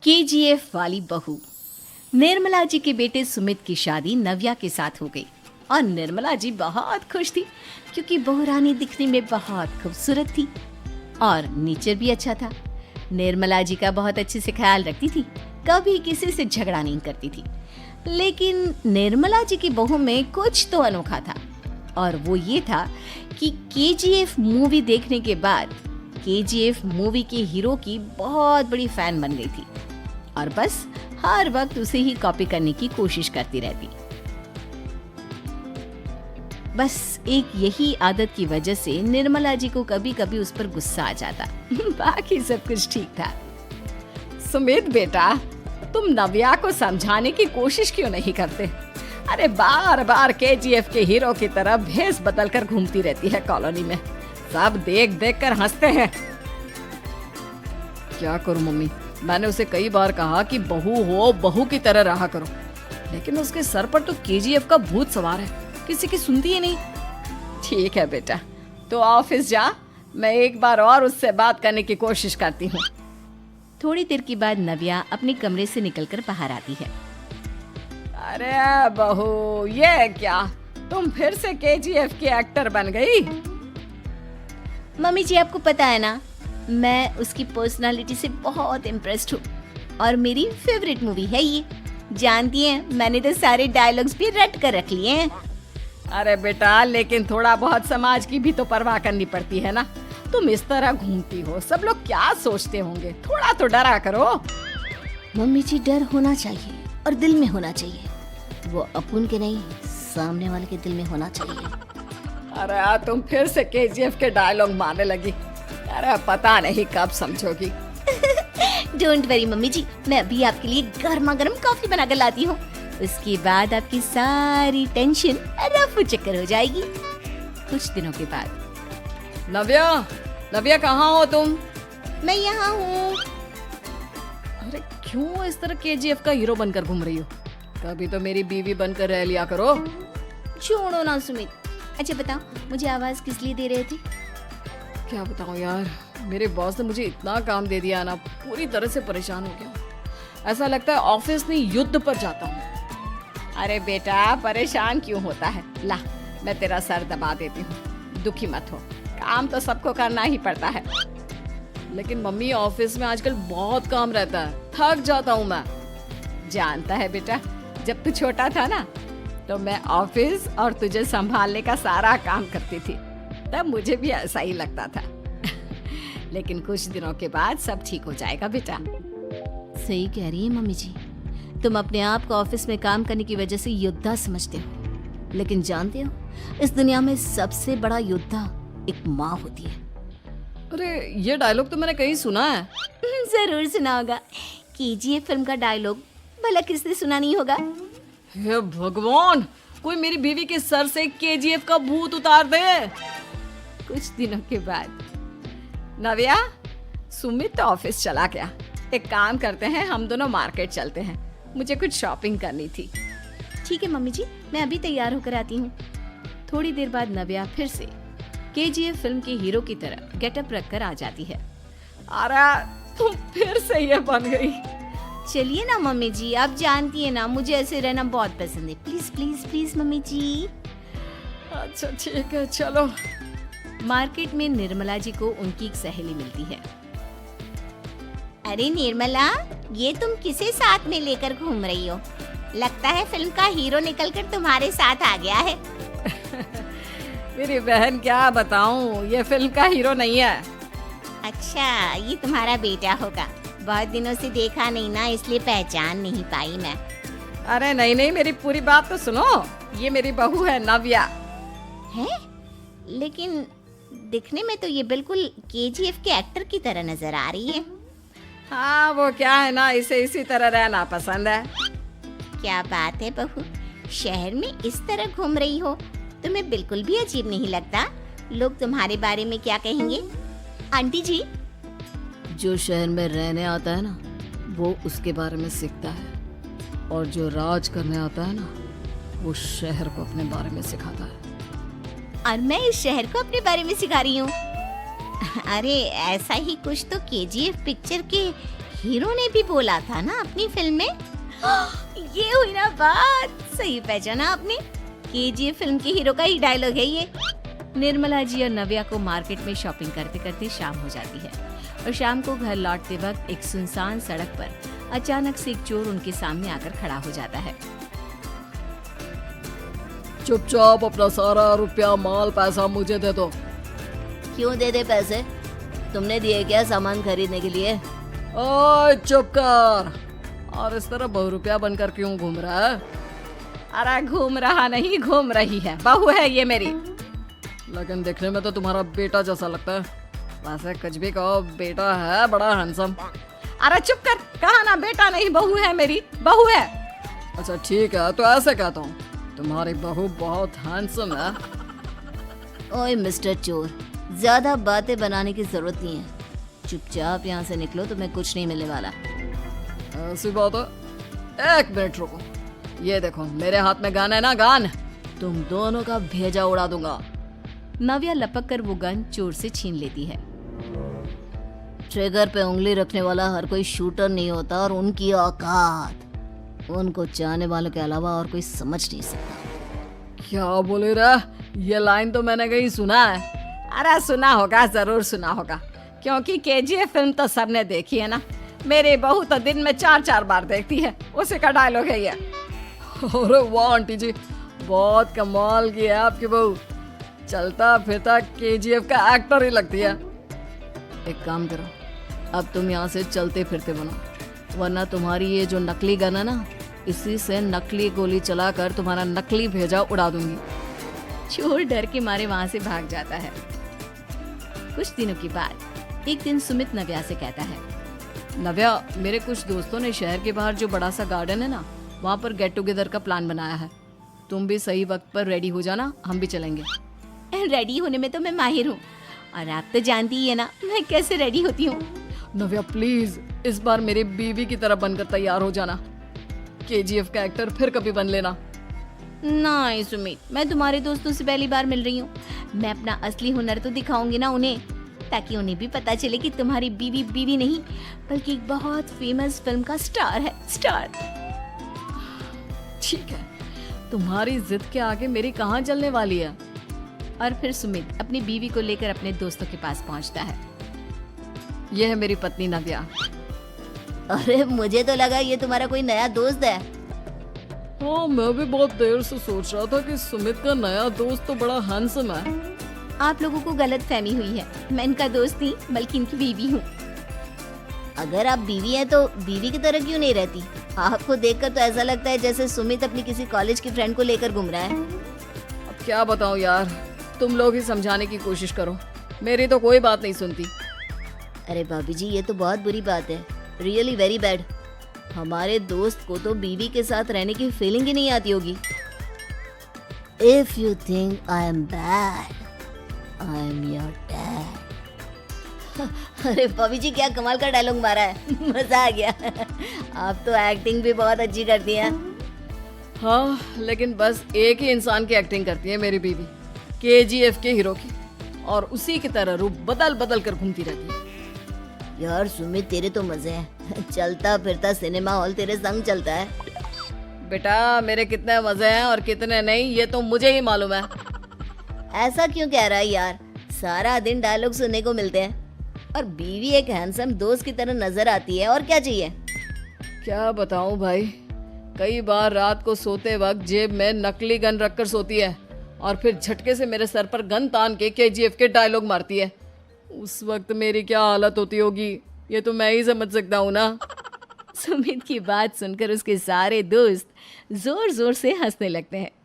KGF वाली बहू। निर्मला जी के बेटे सुमित की शादी नव्या के साथ हो गई और निर्मला जी बहुत खुश थी क्योंकि बहू रानी दिखने में बहुत खूबसूरत थी और नेचर भी अच्छा था। निर्मला जी का बहुत अच्छे से ख्याल रखती थी, कभी किसी से झगड़ा नहीं करती थी। लेकिन निर्मला जी की बहू में कुछ तो अनोखा था और वो ये था कि केजीएफ मूवी देखने के बाद केजीएफ मूवी के हीरो की बहुत बड़ी फैन बन गई थी और बस हर वक्त उसे ही कॉपी करने की कोशिश करती रहती। बस एक यही आदत की वजह से निर्मला जी को कभी कभी उस पर गुस्सा आ जाता। बाकी सब कुछ ठीक था। सुमित बेटा, तुम नव्या को समझाने की कोशिश क्यों नहीं करते? अरे बार बार केजीएफ के हीरो की तरह भेस बदल कर घूमती रहती है कॉलोनी में, सब देख देख कर हंसते हैं। क्या करूं मम्मी, मैंने उसे कई बार कहा कि बहू हो, बहू की तरह रहा करो, लेकिन उसके सर पर तो केजीएफ का भूत सवार है, किसी की सुनती ही नहीं। ठीक है बेटा, तो ऑफिस जा, मैं एक बार और उससे बात करने की कोशिश करती हूँ। थोड़ी देर के बाद नव्या अपने कमरे से निकलकर बाहर आती है। अरे बहू, ये क्या, तुम फिर से केजीएफ की एक्टर बन गई? मम्मी जी, आपको पता है ना, मैं उसकी पर्सनालिटी से बहुत इम्प्रेस्ड हूँ और मेरी फेवरेट मूवी है ये। जानती हैं, मैंने तो सारे डायलॉग्स भी रट कर रख लिए हैं। अरे बेटा, लेकिन थोड़ा बहुत समाज की भी तो परवाह करनी पड़ती है ना। तुम इस तरह घूमती हो, सब लोग क्या सोचते होंगे, थोड़ा तो डरा करो। मम्मी जी, डर होना चाहिए और दिल में होना चाहिए, वो अपुन के नहीं, सामने वाले के दिल में होना चाहिए। अरे तुम फिर से केजीएफ के डायलॉग मारने लगी। अरे पता नहीं कब समझोगी। डोंट वरी मम्मी जी, मैं अभी आपके लिए गर्मा गर्म कॉफी बना कर लाती हूँ। उसके बाद आपकी सारी टेंशन रफू चक्कर हो जाएगी। कुछ दिनों के बाद। नव्या, नव्या कहाँ हो तुम? मैं यहाँ हूँ। अरे क्यों इस तरह केजीएफ का हीरो बनकर घूम रही हो? कभी तो मेरी बीवी बनकर रह लिया करो। छोड़ो ना सुमित। अच्छा बताओ, मुझे आवाज किस लिए दे रहे थे? क्या बताऊं यार, मेरे बॉस ने मुझे इतना काम दे दिया ना, पूरी तरह से परेशान हो गया। ऐसा लगता है ऑफिस में युद्ध पर जाता हूँ। अरे बेटा, परेशान क्यों होता है? ला, मैं तेरा सर दबा देती हूँ, दुखी मत हो, काम तो सबको करना ही पड़ता है। लेकिन मम्मी, ऑफिस में आजकल बहुत काम रहता है, थक जाता हूँ मैं। जानता है बेटा, जब तू छोटा था ना, तो मैं ऑफिस और तुझे संभालने का सारा काम करती थी, तब मुझे भी ऐसा ही लगता था। लेकिन कुछ दिनों के बाद सब ठीक हो जाएगा बेटा। सही कह रही है मम्मी जी, तुम अपने आप को ऑफिस में काम करने की वजह से योद्धा समझते हो, लेकिन जानते हो, इस दुनिया में सबसे बड़ा योद्धा एक माँ होती है। अरे ये डायलॉग तो मैंने कहीं सुना है। जरूर सुना होगा, केजीएफ फिल्म का डायलॉग, भला किसने सुना नहीं होगा? हे भगवान, कोई मेरी बीवी के सर से केजीएफ का भूत उतार दे। कुछ दिनों के बाद। नव्या, सुमित तो ऑफिस चला गया, एक काम करते हैं, हम दोनों मार्केट चलते हैं, मुझे कुछ शॉपिंग करनी थी। ठीक है मम्मी जी, मैं अभी तैयार होकर आती हूँ। थोड़ी देर बाद नव्या फिर से केजीएफ फिल्म के हीरो की तरह गेटअप रखकर आ जाती है। अरे तुम फिर से ये बन गई। चलिए ना मम्मी जी, आप जानती है ना, मुझे ऐसे रहना बहुत पसंद है। प्लीज प्लीज प्लीज मम्मी जी। अच्छा ठीक है, चलो। मार्केट में निर्मला जी को उनकी एक सहेली मिलती है। अरे निर्मला, ये तुम किसे साथ में लेकर घूम रही हो? लगता है फिल्म का हीरो निकलकर तुम्हारे साथ आ गया है। मेरी बहन, क्या बताऊं, ये फिल्म का हीरो नहीं है। अच्छा, ये तुम्हारा बेटा होगा, बहुत दिनों से देखा नहीं ना, इसलिए पहचान नहीं पाई मैं। अरे नहीं नहीं, मेरी पूरी बात तो सुनो, ये मेरी बहू है नव्या। है? लेकिन दिखने में तो ये बिल्कुल केजीएफ के एक्टर की तरह नजर आ रही है। हाँ, वो क्या है ना, इसे इसी तरह रहना पसंद है। क्या बात है बहू, शहर में इस तरह घूम रही हो, तुम्हें बिल्कुल भी अजीब नहीं लगता? लोग तुम्हारे बारे में क्या कहेंगे? आंटी जी, जो शहर में रहने आता है ना, वो उसके बारे में सीखता है, और जो राज करने आता है ना, वो शहर को अपने बारे में सिखाता है। और मैं इस शहर को अपने बारे में सिखा रही हूँ। अरे ऐसा ही कुछ तो केजीएफ पिक्चर के हीरो ने भी बोला था ना अपनी फिल्म में। ये हुई ना बात, सही पहचाना आपने। केजीएफ फिल्म के हीरो का ही डायलॉग है ये। निर्मला जी और नव्या को मार्केट में शॉपिंग करते करते शाम हो जाती है और शाम को घर लौटते वक्त एक सुनसान सड़क पर अचानक से एक चोर उनके सामने आकर खड़ा हो जाता है। चुपचाप अपना सारा रुपया माल पैसा मुझे दे दो। क्यों दे दे पैसे? तुमने दिए क्या सामान खरीदने के लिए? ओए चुप कर। और इस तरह बहुरुपया बनकर क्यों घूम रहा है? अरे घूम रहा नहीं, घूम रही है, बहू है ये मेरी। लेकिन देखने में तो तुम्हारा बेटा जैसा लगता है। वैसे कुछ भी कहो, बेटा है बड़ा हैंडसम। अरे चुप कर, कहा ना बेटा नहीं बहू है मेरी, बहू है। अच्छा ठीक है, तो ऐसे कहता हूँ, तुम्हारी बहू बहुत हैंडसम है। ओए मिस्टर चोर, ज्यादा बातें बनाने की जरूरत नहीं है। चुपचाप यहाँ से निकलो, तुम्हें कुछ नहीं मिलने वाला। ऐसी बात है। एक मिनट रुको, ये देखो मेरे हाथ में गन है ना, गन। तुम दोनों का भेजा उड़ा दूंगा। नव्या लपक कर वो गन चोर से छीन लेती है। ट्रिगर पे उंगली रखने वाला हर कोई शूटर नहीं होता और उनकी औकात उनको चाहने वालों के अलावा और कोई समझ नहीं सकता। क्या बोले रे? ये लाइन तो मैंने कहीं सुना है। अरे सुना होगा, जरूर सुना होगा, क्योंकि केजीएफ फिल्म तो सबने देखी है ना। मेरी बहू तो दिन में 4-4 बार देखती है, उसी का डायलॉग है ये। अरे वाह आंटी जी, बहुत कमाल की है आपकी बहू। चलता फिरता केजीएफ का एक्टर ही लगती है। एक काम करो, अब तुम यहाँ से चलते फिरते बनो, वरना तुम्हारी ये जो नकली गन है ना, इसी से नकली गोली चलाकर तुम्हारा नकली भेजा उड़ा दूंगी। चोर डर के मारे वहाँ से भाग जाता है। कुछ दिनों के बाद एक दिन सुमित नव्या से कहता है, नव्या, मेरे कुछ दोस्तों ने शहर के बाहर जो बड़ा सा गार्डन है ना, वहाँ पर गेट टुगेदर का प्लान बनाया है। तुम भी सही वक्त पर रेडी हो जाना, हम भी चलेंगे। रेडी होने में तो मैं माहिर हूँ, और आप तो जानती ही है ना मैं कैसे रेडी होती हूँ। नव्या प्लीज, इस बार मेरी बीवी की तरह बनकर तैयार हो जाना। केजीएफ का एक्टर फिर कभी बन लेना। नहीं सुमित, मैं तुम्हारे दोस्तों से पहली बार मिल रही हूँ। मैं अपना असली हुनर तो दिखाऊंगी ना उन्हें, ताकि उन्हें भी पता चले कि तुम्हारी बीवी बीवी नहीं बल्कि एक बहुत फेमस फिल्म का स्टार है, स्टार। ठीक है, तुम्हारी जिद के आगे मेरी कहाँ चलने वाली है। और फिर सुमित अपनी बीवी को लेकर अपने दोस्तों के पास पहुंचता है। यह है मेरी पत्नी नव्या। अरे मुझे तो लगा ये तुम्हारा कोई नया दोस्त है। हाँ, मैं भी बहुत देर से सोच रहा था कि सुमित का नया दोस्त तो बड़ा हैंडसम है। आप लोगों को गलत फहमी हुई है, मैं इनका दोस्त नहीं बल्कि इनकी बीवी हूँ। अगर आप बीवी हैं तो बीवी की तरह क्यों नहीं रहती? आपको देखकर तो ऐसा लगता है जैसे सुमित अपनी किसी कॉलेज की फ्रेंड को लेकर घूम रहा है। अब क्या बताऊँ यार, तुम लोग ही समझाने की कोशिश करो, मेरी तो कोई बात नहीं सुनती। अरे भाभी जी, ये तो बहुत बुरी बात है, रियली वेरी बैड। हमारे दोस्त को तो बीवी के साथ रहने की फीलिंग ही नहीं आती होगी। If you think I am bad, I am your dad. अरे भाभी जी, क्या कमाल का डायलॉग मारा है, मजा आ गया। आप तो एक्टिंग भी बहुत अच्छी करती हैं। हाँ, लेकिन बस एक ही इंसान की एक्टिंग करती है मेरी बीवी, केजीएफ के हीरो की, और उसी की तरह रूप बदल बदल कर घूमती रहती है। यार सुमित, तेरे तो मजे हैं, चलता फिरता सिनेमा हॉल तेरे संग चलता है। बेटा, मेरे कितने मजे हैं और कितने नहीं ये तो मुझे ही मालूम है। ऐसा क्यों कह रहा है यार? सारा दिन डायलॉग सुनने को मिलते हैं और बीवी एक हैंडसम दोस्त की तरह नजर आती है, और क्या चाहिए? क्या बताऊं भाई, कई बार रात को सोते वक्त जेब में नकली गन रखकर सोती है और फिर झटके से मेरे सर पर गन तान के केजीएफ के डायलॉग मारती है। उस वक्त मेरी क्या हालत होती होगी ये तो मैं ही समझ सकता हूँ ना। सुमित की बात सुनकर उसके सारे दोस्त जोर जोर से हंसने लगते हैं।